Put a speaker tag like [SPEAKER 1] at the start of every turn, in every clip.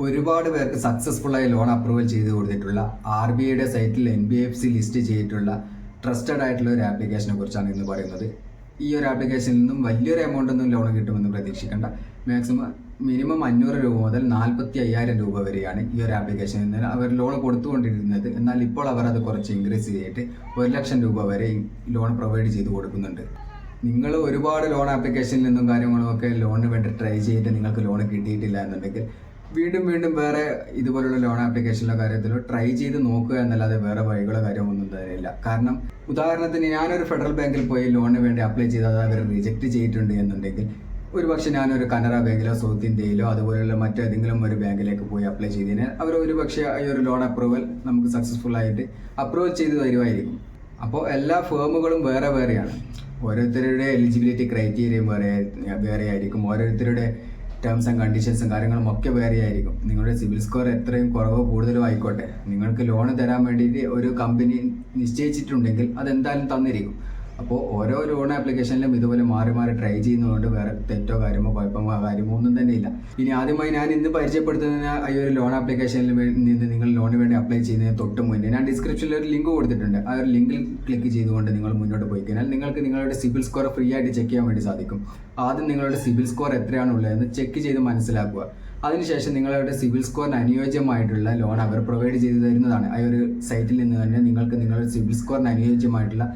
[SPEAKER 1] ഒരുപാട് പേർക്ക് സക്സസ്ഫുള്ളായി loan approval ചെയ്ത് കൊടുത്തിട്ടുള്ള RBIയുടെ സൈറ്റിൽ NBFC ലിസ്റ്റ് ചെയ്തിട്ടുള്ള ട്രസ്റ്റഡ് ആയിട്ടുള്ള ഒരു ആപ്ലിക്കേഷനെ കുറിച്ചാണ് ഇന്ന് പറയുന്നത്. ഈ ഒരു ആപ്ലിക്കേഷനിൽ നിന്നും വലിയൊരു എമൗണ്ട് ഒന്നും ലോൺ കിട്ടുമെന്ന് പ്രതീക്ഷിക്കേണ്ട. മാക്സിമം മിനിമം 500 രൂപ മുതൽ 45,000 രൂപ വരെയാണ് ഈ ഒരു ആപ്ലിക്കേഷനിൽ നിന്ന് അവർ ലോൺ കൊടുത്തുകൊണ്ടിരുന്നത്. എന്നാൽ ഇപ്പോൾ അവർ അത് കുറച്ച് ഇൻക്രീസ് ചെയ്തിട്ട് 1,00,000 രൂപ വരെ ലോൺ പ്രൊവൈഡ് ചെയ്ത് കൊടുക്കുന്നുണ്ട്. നിങ്ങൾ ഒരുപാട് ലോൺ ആപ്ലിക്കേഷനിൽ നിന്നും കാര്യങ്ങളും ഒക്കെ ലോണിന് വേണ്ടി ട്രൈ ചെയ്തിട്ട് നിങ്ങൾക്ക് ലോൺ കിട്ടിയിട്ടില്ല എന്നുണ്ടെങ്കിൽ വീണ്ടും വീണ്ടും വേറെ ഇതുപോലുള്ള ലോൺ ആപ്ലിക്കേഷനിലോ കാര്യത്തിലോ ട്രൈ ചെയ്ത് നോക്കുക എന്നല്ലാതെ വേറെ വഴികളോ കാര്യമൊന്നും തന്നെയില്ല. കാരണം ഉദാഹരണത്തിന് ഞാനൊരു ഫെഡറൽ ബാങ്കിൽ പോയി ലോണിന് വേണ്ടി അപ്ലൈ ചെയ്താൽ അവർ റിജക്റ്റ് ചെയ്തിട്ടുണ്ട് എന്നുണ്ടെങ്കിൽ ഒരുപക്ഷെ ഞാനൊരു കനറ ബാങ്കിലോ സൗത്ത് ഇന്ത്യയിലോ അതുപോലെയുള്ള മറ്റേതെങ്കിലും ഒരു ബാങ്കിലേക്ക് പോയി അപ്ലൈ ചെയ്തതിനാൽ അവർ ഒരുപക്ഷെ ഈ ഒരു ലോൺ അപ്രൂവൽ നമുക്ക് സക്സസ്ഫുൾ ആയിട്ട് അപ്രൂവൽ ചെയ്ത് തരുമായിരിക്കും. അപ്പോൾ എല്ലാ ഫേമുകളും വേറെ വേറെയാണ്. ഓരോരുത്തരുടെ എലിജിബിലിറ്റി ക്രൈറ്റീരിയയും വേറെ ആയിരിക്കും. ഓരോരുത്തരുടെ ടേംസ് ആൻഡ് കണ്ടീഷൻസും കാര്യങ്ങളും ഒക്കെ വേറെ ആയിരിക്കും. നിങ്ങളുടെ സിബിൽ സ്കോർ എത്രയും കുറവോ കൂടുതലോ ആയിക്കോട്ടെ, നിങ്ങൾക്ക് ലോൺ തരാൻ വേണ്ടിയിട്ട് ഒരു കമ്പനി നിശ്ചയിച്ചിട്ടുണ്ടെങ്കിൽ അതെന്തായാലും തന്നിരിക്കും. അപ്പോൾ ഓരോ ലോൺ ആപ്ലിക്കേഷനിലും ഇതുപോലെ മാറി മാറി ട്രൈ ചെയ്യുന്നതുകൊണ്ട് വേറെ തെറ്റോ കാര്യമോ കുഴപ്പമോ കാര്യമോ ഒന്നും തന്നെ ഇല്ല. ഇനി ആദ്യമായി ഞാൻ ഇന്ന് പരിചയപ്പെടുത്തുന്ന ഈ ഒരു ലോൺ ആപ്ലിക്കേഷനിൽ നിന്ന് നിങ്ങൾ ലോണിന് വേണ്ടി അപ്ലൈ ചെയ്യുന്നതിന് തൊട്ട് മുന്നേ ഞാൻ ഡിസ്ക്രിപ്ഷനിൽ ഒരു ലിങ്ക് കൊടുത്തിട്ടുണ്ട്. ആ ഒരു ലിങ്കിൽ ക്ലിക്ക് ചെയ്തുകൊണ്ട് നിങ്ങൾ മുന്നോട്ട് പോയി കഴിഞ്ഞാൽ നിങ്ങൾക്ക് നിങ്ങളുടെ സിബിൽ സ്കോർ ഫ്രീ ആയിട്ട് ചെക്ക് ചെയ്യാൻ വേണ്ടി സാധിക്കും. ആദ്യം നിങ്ങളുടെ സിബിൽ സ്കോർ എത്രയാണുള്ളതെന്ന് ചെക്ക് ചെയ്ത് മനസ്സിലാക്കുക. അതിനുശേഷം നിങ്ങളുടെ സിബിൽ സ്കോറിന് അനുയോജ്യമായിട്ടുള്ള ലോൺ അവർ പ്രൊവൈഡ് ചെയ്തു തരുന്നതാണ്. ആ ഒരു സൈറ്റിൽ നിന്ന് തന്നെ നിങ്ങൾക്ക് നിങ്ങളുടെ സിബിൽ സ്കോറിന് അനുയോജ്യമായിട്ടുള്ള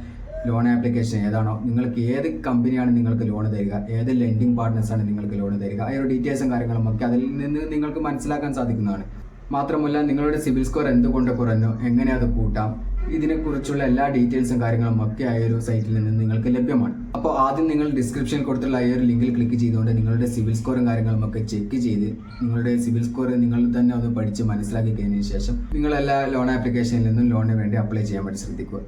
[SPEAKER 1] ലോൺ ആപ്ലിക്കേഷൻ ഏതാണോ, നിങ്ങൾക്ക് ഏത് കമ്പനിയാണ് നിങ്ങൾക്ക് ലോൺ തരിക, ഏത് ലെൻഡിങ് പാർട്ട്നേഴ്സാണ് നിങ്ങൾക്ക് ലോൺ തരിക, ആ ഒരു ഡീറ്റെയിൽസും കാര്യങ്ങളും ഒക്കെ അതിൽ നിന്ന് നിങ്ങൾക്ക് മനസ്സിലാക്കാൻ സാധിക്കുന്നതാണ്. മാത്രമല്ല നിങ്ങളുടെ സിബിൽ സ്കോർ എന്തുകൊണ്ട് കുറഞ്ഞു, എങ്ങനെ അത് കൂട്ടാം, ഇതിനെക്കുറിച്ചുള്ള എല്ലാ ഡീറ്റെയിൽസും കാര്യങ്ങളും ഒക്കെ ആ ഒരു സൈറ്റിൽ നിന്ന് നിങ്ങൾക്ക് ലഭ്യമാണ്. അപ്പോൾ ആദ്യം നിങ്ങൾ ഡിസ്ക്രിപ്ഷനിൽ കൊടുത്തുള്ള ഈ ഒരു ലിങ്കിൽ ക്ലിക്ക് ചെയ്തുകൊണ്ട് നിങ്ങളുടെ സിബിൽ സ്കോറും കാര്യങ്ങളും ഒക്കെ ചെക്ക് ചെയ്ത് നിങ്ങളുടെ സിബിൽ സ്കോർ നിങ്ങൾ തന്നെ ഒന്ന് പഠിച്ച് മനസ്സിലാക്കി കഴിഞ്ഞതിന് ശേഷം നിങ്ങൾ എല്ലാ ലോൺ ആപ്ലിക്കേഷനിൽ നിന്നും ലോണിന് വേണ്ടി അപ്ലൈ ചെയ്യാൻ വേണ്ടി ശ്രദ്ധിക്കുക.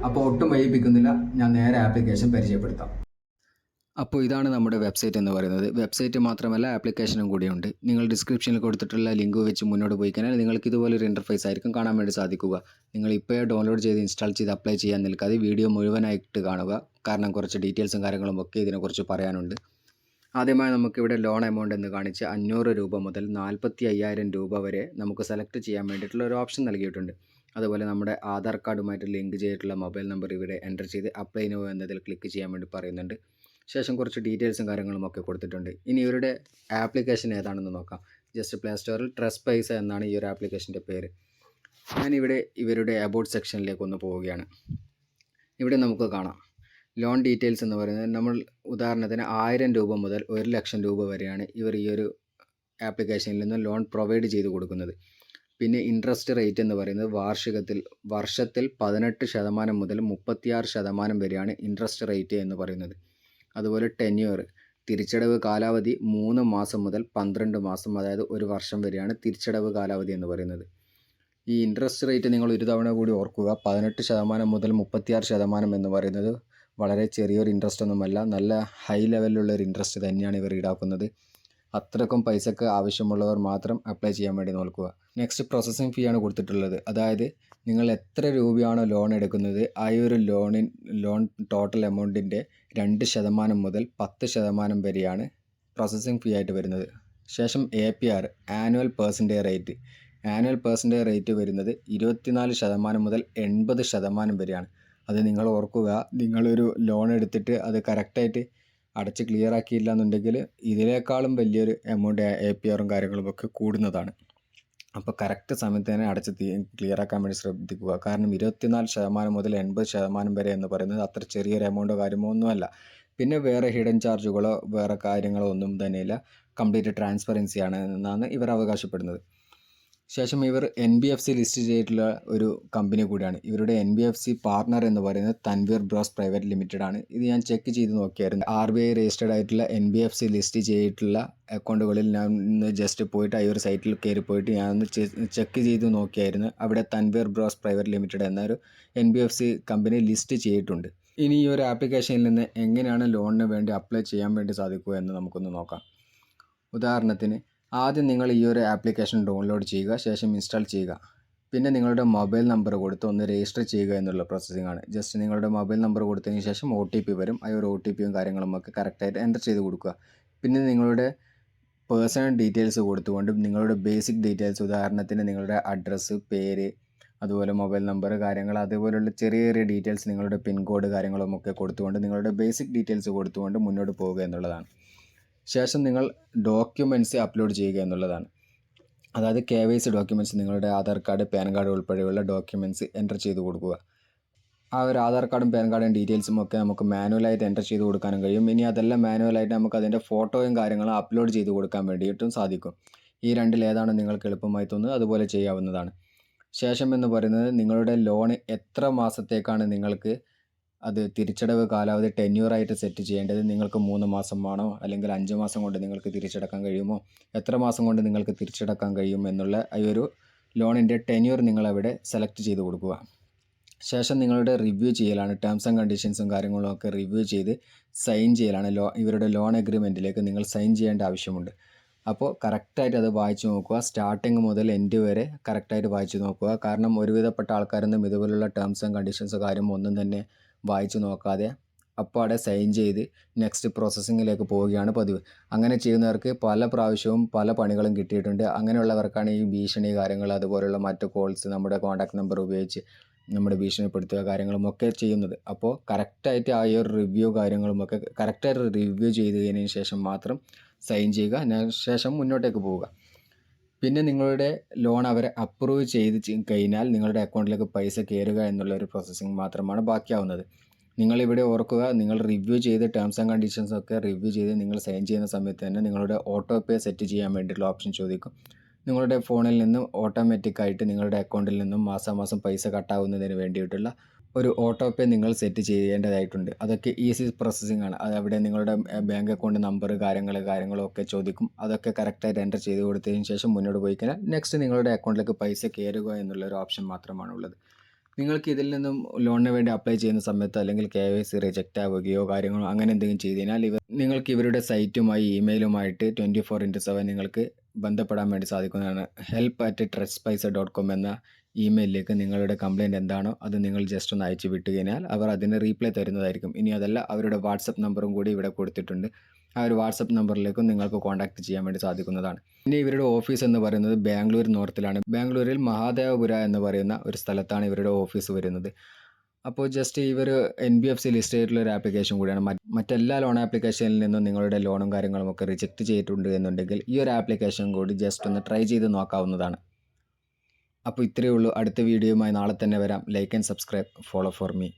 [SPEAKER 1] അപ്പോൾ ഒട്ടും വൈകിപ്പിക്കുന്നില്ല, ഞാൻ നേരെ ആപ്ലിക്കേഷൻ പരിചയപ്പെടുത്താം. അപ്പോൾ ഇതാണ് നമ്മുടെ വെബ്സൈറ്റ് എന്ന് പറയുന്നത്. വെബ്സൈറ്റ് മാത്രമല്ല ആപ്ലിക്കേഷനും കൂടിയുണ്ട്. നിങ്ങൾ ഡിസ്ക്രിപ്ഷനിൽ കൊടുത്തിട്ടുള്ള ലിങ്ക് വെച്ച് മുന്നോട്ട് പോയി കഴിഞ്ഞാൽ നിങ്ങൾക്ക് ഇതുപോലൊരു ഇൻ്റർഫേസ് ആയിരിക്കും കാണാൻ വേണ്ടി സാധിക്കുക. നിങ്ങൾ ഇപ്പോൾ ഡൗൺലോഡ് ചെയ്ത് ഇൻസ്റ്റാൾ ചെയ്ത് അപ്ലൈ ചെയ്യാൻ നിൽക്കാതെ വീഡിയോ മുഴുവനായിട്ട് കാണുക. കാരണം കുറച്ച് ഡീറ്റെയിൽസും കാര്യങ്ങളും ഒക്കെ ഇതിനെക്കുറിച്ച് പറയാനുണ്ട്. ആദ്യമായി നമുക്കിവിടെ ലോൺ എമൗണ്ട് എന്ന് കാണിച്ച് 500 രൂപ മുതൽ 45,000 രൂപ വരെ നമുക്ക് സെലക്ട് ചെയ്യാൻ വേണ്ടിയിട്ടുള്ള ഒരു ഓപ്ഷൻ നൽകിയിട്ടുണ്ട്. അതുപോലെ നമ്മുടെ ആധാർ കാർഡുമായിട്ട് ലിങ്ക് ചെയ്തിട്ടുള്ള മൊബൈൽ നമ്പർ ഇവിടെ എൻ്റർ ചെയ്ത് അപ്ലൈ നോ എന്നതിൽ ക്ലിക്ക് ചെയ്യാൻ വേണ്ടി പറയുന്നുണ്ട്. ശേഷം കുറച്ച് ഡീറ്റെയിൽസും കാര്യങ്ങളും ഒക്കെ കൊടുത്തിട്ടുണ്ട്. ഇനി ഇവരുടെ ആപ്ലിക്കേഷൻ ഏതാണെന്ന് നോക്കാം. ജസ്റ്റ് പ്ലേ സ്റ്റോറിൽ ട്രസ്റ്റ് പൈസ എന്നാണ് ഈ ഒരു ആപ്ലിക്കേഷൻ്റെ പേര്. ഞാനിവിടെ ഇവരുടെ അബൌട്ട് സെക്ഷനിലേക്ക് ഒന്ന് പോവുകയാണ്. ഇവിടെ നമുക്ക് കാണാം ലോൺ ഡീറ്റെയിൽസ് എന്ന് പറയുന്നത് നമ്മൾ ഉദാഹരണത്തിന് 1000 രൂപ മുതൽ 1,00,000 രൂപ വരെയാണ് ഇവർ ഈ ഒരു ആപ്ലിക്കേഷനിൽ നിന്ന് ലോൺ പ്രൊവൈഡ് ചെയ്ത് കൊടുക്കുന്നത്. പിന്നെ ഇൻട്രസ്റ്റ് റേറ്റ് എന്ന് പറയുന്നത് വർഷത്തിൽ 18% മുതൽ 36% വരെയാണ് ഇൻട്രസ്റ്റ് റേറ്റ് എന്ന് പറയുന്നത്. അതുപോലെ ടെന്യൂർ തിരിച്ചടവ് കാലാവധി 3 മാസം മുതൽ 12 മാസം, അതായത് 1 വർഷം വരെയാണ് തിരിച്ചടവ് കാലാവധി എന്ന് പറയുന്നത്. ഈ ഇൻട്രസ്റ്റ് റേറ്റ് നിങ്ങൾ ഒരു തവണ കൂടി ഓർക്കുക. 18% മുതൽ 36% എന്ന് പറയുന്നത് വളരെ ചെറിയൊരു ഇൻട്രസ്റ്റ് ഒന്നുമല്ല, നല്ല ഹൈ ലെവലിലുള്ള ഒരു ഇൻട്രസ്റ്റ് തന്നെയാണ് ഇവർ ഈടാക്കുന്നത്. അത്രക്കും പൈസക്ക് ആവശ്യമുള്ളവർ മാത്രം അപ്ലൈ ചെയ്യാൻ വേണ്ടി നോക്കുക. നെക്സ്റ്റ് പ്രോസസ്സിംഗ് ഫീ ആണ് കൊടുത്തിട്ടുള്ളത്. അതായത് നിങ്ങൾ എത്ര രൂപയാണോ ലോൺ എടുക്കുന്നത് ആ ഒരു ലോൺ ടോട്ടൽ എമൗണ്ടിൻ്റെ 2% മുതൽ 10% വരെയാണ് പ്രോസസ്സിംഗ് ഫീ ആയിട്ട് വരുന്നത്. ശേഷം APR ആനുവൽ പേഴ്സൻറ്റേജ് റേറ്റ് വരുന്നത് 24% മുതൽ 80% വരെയാണ്. അത് നിങ്ങൾ ഓർക്കുക. നിങ്ങളൊരു ലോൺ എടുത്തിട്ട് അത് കറക്റ്റായിട്ട് അടച്ച് ക്ലിയർ ആക്കിയില്ല എന്നുണ്ടെങ്കിൽ ഇതിനേക്കാളും വലിയൊരു എമൗണ്ട് APRും കാര്യങ്ങളും ഒക്കെ കൂടുന്നതാണ്. അപ്പോൾ കറക്റ്റ് സമയത്ത് തന്നെ അടച്ച് ക്ലിയർ ആക്കാൻ വേണ്ടി ശ്രദ്ധിക്കുക. കാരണം 24% മുതൽ 80% വരെ എന്ന് പറയുന്നത് അത്ര ചെറിയൊരു എമൗണ്ടോ കാര്യമോ ഒന്നുമല്ല. പിന്നെ വേറെ ഹിഡൻ ചാർജുകളോ വേറെ കാര്യങ്ങളോ ഒന്നും തന്നെയില്ല. കംപ്ലീറ്റ് ട്രാൻസ്പെറൻസി ആണ് എന്നാണ് ഇവർ അവകാശപ്പെടുന്നത്. ശേഷം ഇവർ NBFC ലിസ്റ്റ് ചെയ്തിട്ടുള്ള ഒരു കമ്പനി കൂടിയാണ്. ഇവരുടെ NBFC പാർട്ണർ എന്ന് പറയുന്നത് തൻവീർ ബ്രോസ് പ്രൈവറ്റ് ലിമിറ്റഡ് ആണ്. ഇത് ഞാൻ ചെക്ക് ചെയ്ത് നോക്കിയായിരുന്നു. RBI രജിസ്റ്റേർഡ് ആയിട്ടുള്ള NBFC ലിസ്റ്റ് ചെയ്തിട്ടുള്ള അക്കൗണ്ടുകളിൽ ഞാൻ ഒന്ന് ജസ്റ്റ് പോയിട്ട് ആ ഒരു സൈറ്റിൽ കയറി പോയിട്ട് ഞാനൊന്ന് ചെക്ക് ചെയ്ത് നോക്കിയായിരുന്നു. അവിടെ തൻവീർ ബ്രോസ് പ്രൈവറ്റ് ലിമിറ്റഡ് എന്നൊരു NBFC കമ്പനി ലിസ്റ്റ് ചെയ്തിട്ടുണ്ട്. ഇനി ഈ ഒരു ആപ്ലിക്കേഷനിൽ നിന്ന് എങ്ങനെയാണ് ലോണിന് വേണ്ടി അപ്ലൈ ചെയ്യാൻ വേണ്ടി സാധിക്കുക എന്ന് നമുക്കൊന്ന് നോക്കാം. ഉദാഹരണത്തിന് ആദ്യം നിങ്ങൾ ഈ ഒരു ആപ്ലിക്കേഷൻ ഡൗൺലോഡ് ചെയ്യുക, ശേഷം ഇൻസ്റ്റാൾ ചെയ്യുക. പിന്നെ നിങ്ങളുടെ മൊബൈൽ നമ്പർ കൊടുത്ത് ഒന്ന് രജിസ്റ്റർ ചെയ്യുക എന്നുള്ള പ്രോസസ്സിംഗ് ആണ്. ജസ്റ്റ് നിങ്ങളുടെ മൊബൈൽ നമ്പർ കൊടുത്തതിന് ശേഷം OTP വരും. ആ ഒരു OTPയും കാര്യങ്ങളും ഒക്കെ കറക്റ്റായിട്ട് എൻ്റർ ചെയ്ത് കൊടുക്കുക. പിന്നെ നിങ്ങളുടെ പേഴ്സണൽ ഡീറ്റെയിൽസ് കൊടുത്തുകൊണ്ട് നിങ്ങളുടെ ബേസിക് ഡീറ്റെയിൽസ്, ഉദാഹരണത്തിന് നിങ്ങളുടെ അഡ്രസ്സ്, പേര്, അതുപോലെ മൊബൈൽ നമ്പർ കാര്യങ്ങൾ, അതുപോലുള്ള ചെറിയ ചെറിയ ഡീറ്റെയിൽസ്, നിങ്ങളുടെ പിൻ കോഡ് കാര്യങ്ങളും ഒക്കെ കൊടുത്തുകൊണ്ട് നിങ്ങളുടെ ബേസിക് ഡീറ്റെയിൽസ് കൊടുത്തുകൊണ്ട് മുന്നോട്ട് പോവുക എന്നുള്ളതാണ്. ശേഷം നിങ്ങൾ ഡോക്യുമെൻറ്റ്സ് അപ്ലോഡ് ചെയ്യുക എന്നുള്ളതാണ്. അതായത് KYC ഡോക്യുമെൻറ്റ്സ്, നിങ്ങളുടെ ആധാർ കാർഡ്, പാൻ കാർഡ് ഉൾപ്പെടെയുള്ള ഡോക്യുമെൻറ്റ്സ് എൻ്റർ ചെയ്ത് കൊടുക്കുക. ആ ഒരു ആധാർ കാർഡും പാൻ കാർഡും ഡീറ്റെയിൽസും ഒക്കെ നമുക്ക് മാനുവലായിട്ട് എൻ്റർ ചെയ്ത് കൊടുക്കാനും കഴിയും. ഇനി അതെല്ലാം മാനുവലായിട്ട് നമുക്ക് അതിൻ്റെ ഫോട്ടോയും കാര്യങ്ങളും അപ്ലോഡ് ചെയ്ത് കൊടുക്കാൻ വേണ്ടിയിട്ടും സാധിക്കും. ഈ രണ്ടിൽ ഏതാണ് നിങ്ങൾക്ക് എളുപ്പമായി തോന്നുന്നത് അതുപോലെ ചെയ്യാവുന്നതാണ്. ശേഷം എന്ന് പറയുന്നത് നിങ്ങളുടെ ലോൺ എത്ര മാസത്തേക്കാണ് നിങ്ങൾക്ക് അത് തിരിച്ചടവ് കാലാവധി ടെന്യൂറായിട്ട് സെറ്റ് ചെയ്യേണ്ടത്. നിങ്ങൾക്ക് 3 മാസമാണോ അല്ലെങ്കിൽ 5 മാസം കൊണ്ട് നിങ്ങൾക്ക് തിരിച്ചടക്കാൻ കഴിയുമോ, എത്ര മാസം കൊണ്ട് നിങ്ങൾക്ക് തിരിച്ചടക്കാൻ കഴിയും എന്നുള്ള ഈ ഒരു ലോണിൻ്റെ ടെന്യൂർ നിങ്ങളവിടെ സെലക്ട് ചെയ്ത് കൊടുക്കുക. ശേഷം നിങ്ങളുടെ റിവ്യൂ ചെയ്യലാണ്. ടേംസ് ആൻഡ് കണ്ടീഷൻസും കാര്യങ്ങളും ഒക്കെ റിവ്യൂ ചെയ്ത് സൈൻ ചെയ്യലാണ്. ഇവരുടെ ലോൺ എഗ്രിമെൻറ്റിലേക്ക് നിങ്ങൾ സൈൻ ചെയ്യേണ്ട ആവശ്യമുണ്ട്. അപ്പോൾ കറക്റ്റായിട്ട് അത് വായിച്ചു നോക്കുക. സ്റ്റാർട്ടിങ് മുതൽ എൻഡ് വരെ കറക്റ്റായിട്ട് വായിച്ചു നോക്കുക. കാരണം ഒരുവിധപ്പെട്ട ആൾക്കാരൊന്നും ഇതുപോലുള്ള ടേംസ് ആൻഡ് കണ്ടീഷൻസ് കാര്യം ഒന്നും തന്നെ വായിച്ചു നോക്കാതെ അപ്പാടെ സൈൻ ചെയ്ത് നെക്സ്റ്റ് പ്രോസസ്സിങ്ങിലേക്ക് പോവുകയാണ് പതിവ്. അങ്ങനെ ചെയ്യുന്നവർക്ക് പല പ്രാവശ്യവും പല പണികളും കിട്ടിയിട്ടുണ്ട്. അങ്ങനെയുള്ളവർക്കാണ് ഈ ഭീഷണി കാര്യങ്ങൾ, അതുപോലുള്ള മറ്റ് കോൾസ്, നമ്മുടെ കോൺടാക്ട് നമ്പർ ഉപയോഗിച്ച് നമ്മുടെ ഭീഷണിപ്പെടുത്തുക കാര്യങ്ങളുമൊക്കെ ചെയ്യുന്നത്. അപ്പോൾ കറക്റ്റായിട്ട് ആ ഒരു റിവ്യൂ കാര്യങ്ങളുമൊക്കെ കറക്റ്റായിട്ട് റിവ്യൂ ചെയ്തതിന് ശേഷം മാത്രം സൈൻ ചെയ്യുക. ശേഷം മുന്നോട്ടേക്ക് പോവുക. പിന്നെ നിങ്ങളുടെ ലോൺ അവരെ അപ്രൂവ് ചെയ്ത് കഴിഞ്ഞാൽ നിങ്ങളുടെ അക്കൗണ്ടിലേക്ക് പൈസ കയറുക എന്നുള്ള ഒരു പ്രോസസ്സിങ് മാത്രമാണ് ബാക്കിയാവുന്നത്. നിങ്ങളിവിടെ ഓർക്കുക, നിങ്ങൾ റിവ്യൂ ചെയ്ത് ടേംസ് ആൻഡ് കണ്ടീഷൻസ് ഒക്കെ റിവ്യൂ ചെയ്ത് നിങ്ങൾ സൈൻ ചെയ്യുന്ന സമയത്ത് തന്നെ നിങ്ങളുടെ ഓട്ടോ പേ സെറ്റ് ചെയ്യാൻ വേണ്ടിയിട്ടുള്ള ഓപ്ഷൻ ചോദിക്കും. നിങ്ങളുടെ ഫോണിൽ നിന്നും ഓട്ടോമാറ്റിക്കായിട്ട് നിങ്ങളുടെ അക്കൗണ്ടിൽ നിന്നും മാസാമാസം പൈസ കട്ടാവുന്നതിന് വേണ്ടിയിട്ടുള്ള ഒരു ഓട്ടോ പേ നിങ്ങൾ സെറ്റ് ചെയ്യേണ്ടതായിട്ടുണ്ട്. അതൊക്കെ ഈസി പ്രോസസ്സിംഗ് ആണ്. അതവിടെ നിങ്ങളുടെ ബാങ്ക് അക്കൗണ്ട് നമ്പർ കാര്യങ്ങളൊക്കെ ചോദിക്കും. അതൊക്കെ കറക്റ്റായിട്ട് എൻ്റർ ചെയ്ത് കൊടുത്തതിന് ശേഷം മുന്നോട്ട് പോയി കഴിഞ്ഞാൽ നെക്സ്റ്റ് നിങ്ങളുടെ അക്കൗണ്ടിലേക്ക് പൈസ കയറുക എന്നുള്ളൊരു ഓപ്ഷൻ മാത്രമാണ് ഉള്ളത്. നിങ്ങൾക്ക് ഇതിൽ നിന്നും ലോണിന് വേണ്ടി അപ്ലൈ ചെയ്യുന്ന സമയത്ത് അല്ലെങ്കിൽ KYC റിജക്റ്റ് ആവുകയോ കാര്യങ്ങളോ അങ്ങനെ എന്തെങ്കിലും ചെയ്ത് കഴിഞ്ഞാൽ നിങ്ങൾക്ക് ഇവരുടെ സൈറ്റുമായി ഇമെയിലുമായിട്ട് 24/7 നിങ്ങൾക്ക് ബന്ധപ്പെടാൻ വേണ്ടി സാധിക്കുന്നതാണ്. help@trustpisa.com എന്ന ഇമെയിലിലേക്ക് നിങ്ങളുടെ കംപ്ലയിൻറ്റ് എന്താണോ അത് നിങ്ങൾ ജസ്റ്റ് ഒന്ന് അയച്ചു വിട്ട് കഴിഞ്ഞാൽ അവർ അതിന് റീപ്ലൈ തരുന്നതായിരിക്കും. ഇനി അതല്ല, അവരുടെ വാട്സപ്പ് നമ്പറും കൂടി ഇവിടെ കൊടുത്തിട്ടുണ്ട്. ആ ഒരു വാട്സപ്പ് നമ്പറിലേക്കും നിങ്ങൾക്ക് കോൺടാക്റ്റ് ചെയ്യാൻ വേണ്ടി സാധിക്കുന്നതാണ്. ഇനി ഇവരുടെ ഓഫീസ് എന്ന് പറയുന്നത് ബാംഗ്ലൂർ നോർത്തിലാണ്. ബാംഗ്ലൂരിൽ മഹാദേവപുര എന്ന് പറയുന്ന ഒരു സ്ഥലത്താണ് ഇവരുടെ ഓഫീസ് വരുന്നത്. അപ്പോൾ ജസ്റ്റ് ഇവർ NBFC ലിസ്റ്റ് ചെയ്തിട്ടുള്ള ഒരു ആപ്ലിക്കേഷൻ കൂടിയാണ്. മറ്റെല്ലാ ലോൺ ആപ്ലിക്കേഷനിൽ നിന്നും നിങ്ങളുടെ ലോണും കാര്യങ്ങളും ഒക്കെ റിജക്റ്റ് ചെയ്തിട്ടുണ്ട് എന്നുണ്ടെങ്കിൽ ഈ ഒരു ആപ്ലിക്കേഷൻ കൂടി ജസ്റ്റ് ഒന്ന് ട്രൈ ചെയ്ത് നോക്കാവുന്നതാണ്. അപ്പോൾ ഇത്രയേ ഉള്ളൂ. അടുത്ത വീഡിയോയുമായി നാളെ തന്നെ വരാം. Like and subscribe, follow for me.